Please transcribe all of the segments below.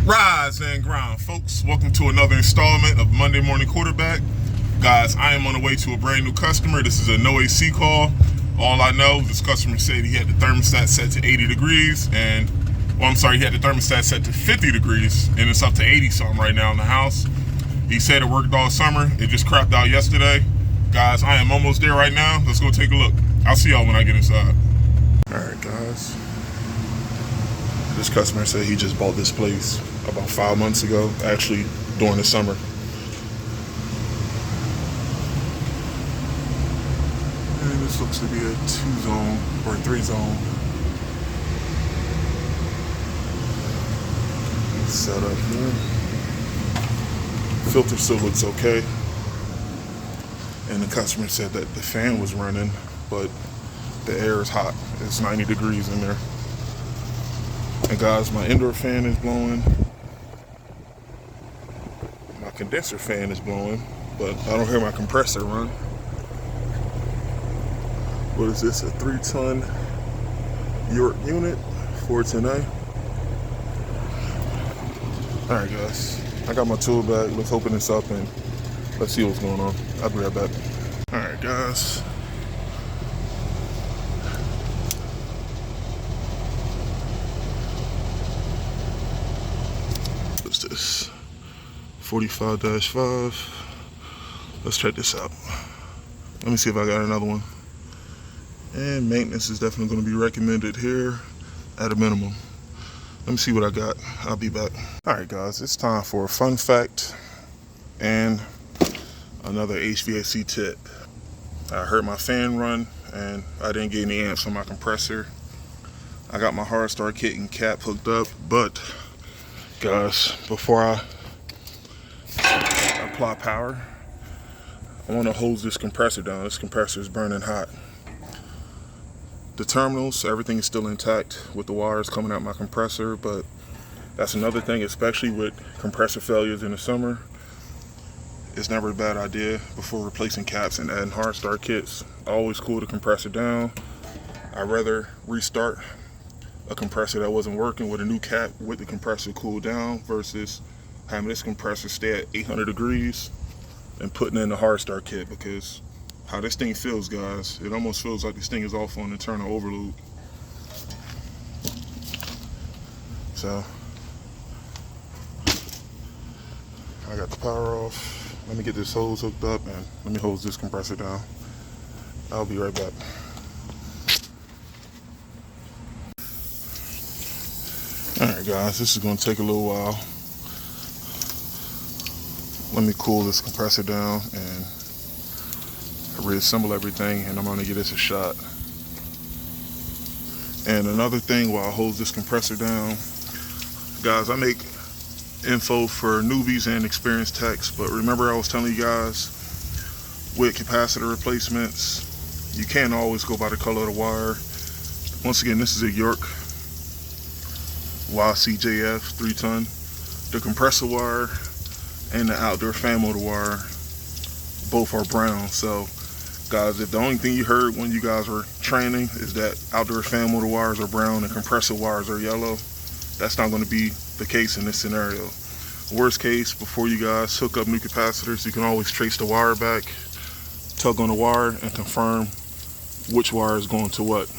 Rise and grind, folks. Welcome to another installment of Monday Morning Quarterback. Guys, I am on the way to a brand new customer. This is a no AC call. All I know, this customer said he had the thermostat set to 80 degrees and, he had the thermostat set to 50 degrees and it's up to 80 something right now in the house. He said it worked all summer. It just crapped out yesterday. Guys, I am almost there right now. Let's go take a look. I'll see y'all when I get inside. All right, guys. This customer said he just bought this place about 5 months ago, actually during the summer. And this looks to be a 2-zone or a 3-zone setup here. Filter still looks okay. And the customer said that the fan was running, but the air is hot. It's 90 degrees in there. And guys, my indoor fan is blowing. My condenser fan is blowing, but I don't hear my compressor run. What is this, a 3-ton York unit, 410A? All right, guys, I got my tool bag. Let's open this up and let's see what's going on. I'll be right back. All right, guys. What's this? 45-5. Let's check this out. Let me see if I got another one. And maintenance is definitely going to be recommended here at a minimum. Let me see what I got. I'll be back. All right, guys, it's time for a fun fact and another HVAC tip. I heard my fan run and I didn't get any amps on my compressor. I got my hard start kit and cap hooked up, but guys, before I apply power, I want to hose this compressor down. This compressor is burning hot. The terminals, everything is still intact with the wires coming out my compressor, but that's another thing, especially with compressor failures in the summer. It's never a bad idea before replacing caps and adding hard start kits. I always cool the compressor down. I'd rather restart a compressor that wasn't working with a new cap with the compressor cooled down versus having this compressor stay at 800 degrees and putting in the hard start kit, because how this thing feels, guys, it almost feels like this thing is off on internal overload. So I got the power off. Let me get this hose hooked up and let me hose this compressor down. I'll be right back. Alright, guys, this is going to take a little while. Let me cool this compressor down and reassemble everything, and I'm going to give this a shot. And another thing while I hose this compressor down, guys, I make info for newbies and experienced techs, but remember I was telling you guys with capacitor replacements, you can't always go by the color of the wire. Once again, this is a York YCJF 3-ton. The compressor wire and the outdoor fan motor wire both are brown. So guys, if the only thing you heard when you guys were training is that outdoor fan motor wires are brown and compressor wires are yellow, that's not going to be the case in this scenario. Worst case, before you guys hook up new capacitors, you can always trace the wire back, tug on the wire, and confirm which wire is going to what.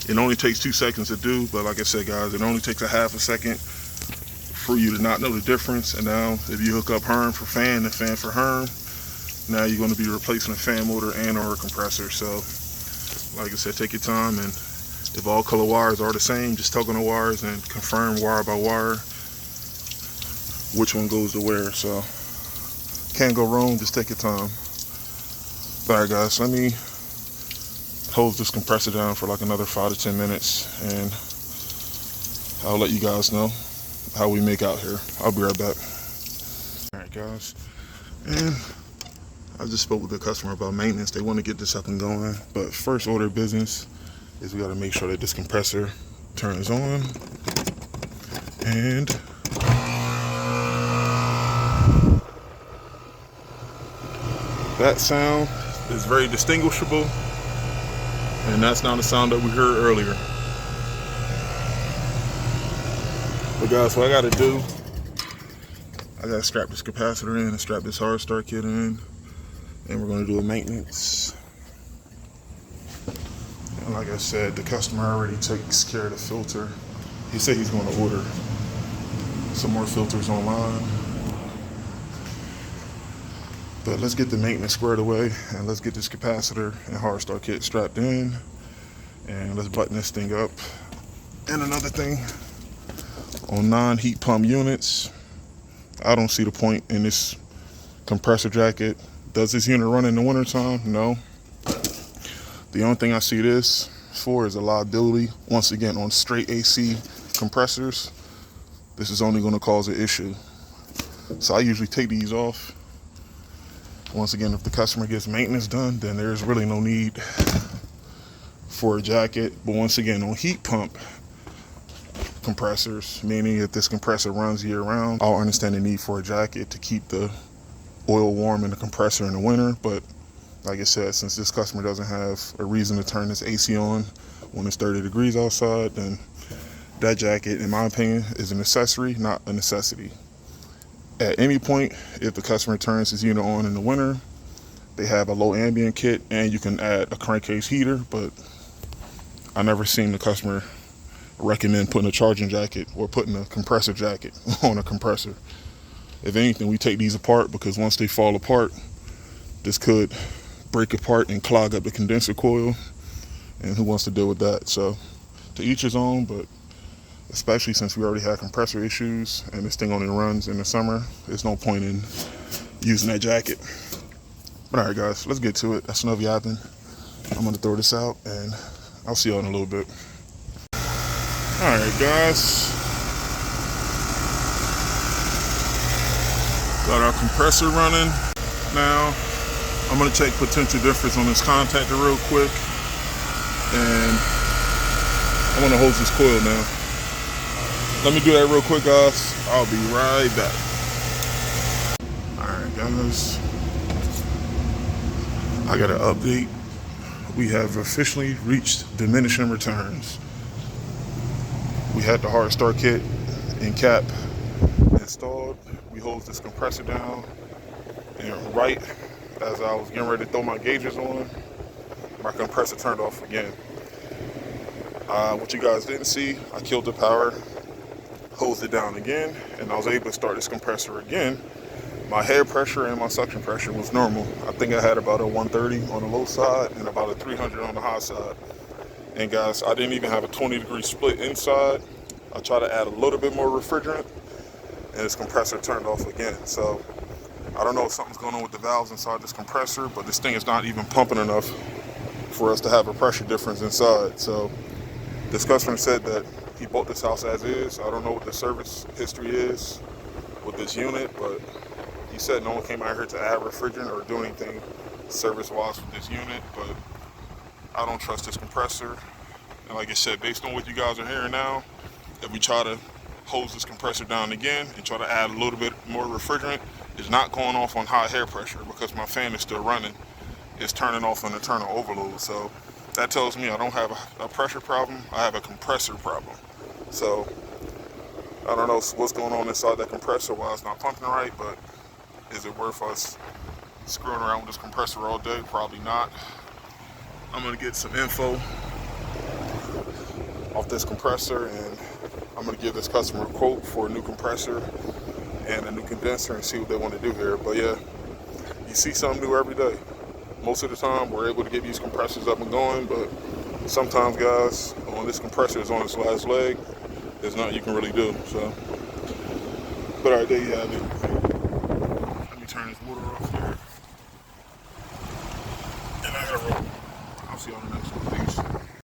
It only takes 2 seconds to do, but like I said, guys, it only takes a half a second for you to not know the difference. And now if you hook up Herm for fan and fan for Herm, now you're going to be replacing a fan motor and or a compressor. So like I said, take your time, and if all color wires are the same, just tug on the wires and confirm wire by wire which one goes to where. So can't go wrong, just take your time. Alright, guys, let me hose this compressor down for like another 5 to 10 minutes and I'll let you guys know how we make out here. I'll be right back. Alright, guys, and I just spoke with the customer about maintenance. They want to get this up and going, but first order of business is we got to make sure that this compressor turns on. And that sound is very distinguishable, and that's not the sound that we heard earlier. But guys, what I gotta do, I gotta strap this capacitor in and strap this hard start kit in, and we're gonna do a maintenance. And like I said, the customer already takes care of the filter. He said he's gonna order some more filters online. But let's get the maintenance squared away, and let's get this capacitor and hard start kit strapped in, and let's button this thing up. And another thing, on non-heat pump units, I don't see the point in this compressor jacket. Does this unit run in the wintertime? No. The only thing I see this for is a liability. Once again, on straight AC compressors, this is only going to cause an issue. So I usually take these off. Once again, if the customer gets maintenance done, then there's really no need for a jacket. But once again, on heat pump compressors, meaning if this compressor runs year round, I'll understand the need for a jacket to keep the oil warm in the compressor in the winter. But like I said, since this customer doesn't have a reason to turn this AC on when it's 30 degrees outside, then that jacket, in my opinion, is an accessory, not a necessity. At any point, if the customer turns his unit on in the winter, they have a low ambient kit, and you can add a crankcase heater, but I never seen the customer recommend putting a charging jacket or putting a compressor jacket on a compressor. If anything, we take these apart, because once they fall apart, this could break apart and clog up the condenser coil, and who wants to deal with that? So to each his own, but especially since we already had compressor issues and this thing only runs in the summer, there's no point in using that jacket. But all right, guys, let's get to it. That's enough yapping. I'm gonna throw this out, and I'll see y'all in a little bit. All right, guys. Got our compressor running now. I'm gonna check potential difference on this contactor real quick, and I'm gonna hose this coil now. Let me do that real quick, guys. I'll be right back. All right, guys. I got an update. We have officially reached diminishing returns. We had the hard start kit and cap installed. We hosed this compressor down, and right as I was getting ready to throw my gauges on, my compressor turned off again. What you guys didn't see, I killed the power, hosed it down again, and I was able to start this compressor again. My head pressure and my suction pressure was normal. I think I had about a 130 on the low side and about a 300 on the high side. And guys, I didn't even have a 20-degree split inside. I tried to add a little bit more refrigerant, and this compressor turned off again. So I don't know if something's going on with the valves inside this compressor, but this thing is not even pumping enough for us to have a pressure difference inside. So this customer said that he bought this house as is. I don't know what the service history is with this unit, but he said no one came out here to add refrigerant or do anything service-wise with this unit. But I don't trust this compressor. And like I said, based on what you guys are hearing now, if we try to hose this compressor down again and try to add a little bit more refrigerant, it's not going off on high air pressure because my fan is still running. It's turning off on internal overload. So that tells me I don't have a pressure problem, I have a compressor problem. So I don't know what's going on inside that compressor, why it's not pumping right, but is it worth us screwing around with this compressor all day? Probably not. I'm gonna get some info off this compressor, and I'm gonna give this customer a quote for a new compressor and a new condenser and see what they want to do here. But yeah, you see something new every day. Most of the time we're able to get these compressors up and going, but sometimes, guys, when this compressor is on its last leg, there's nothing you can really do. So, but all right, there you have it.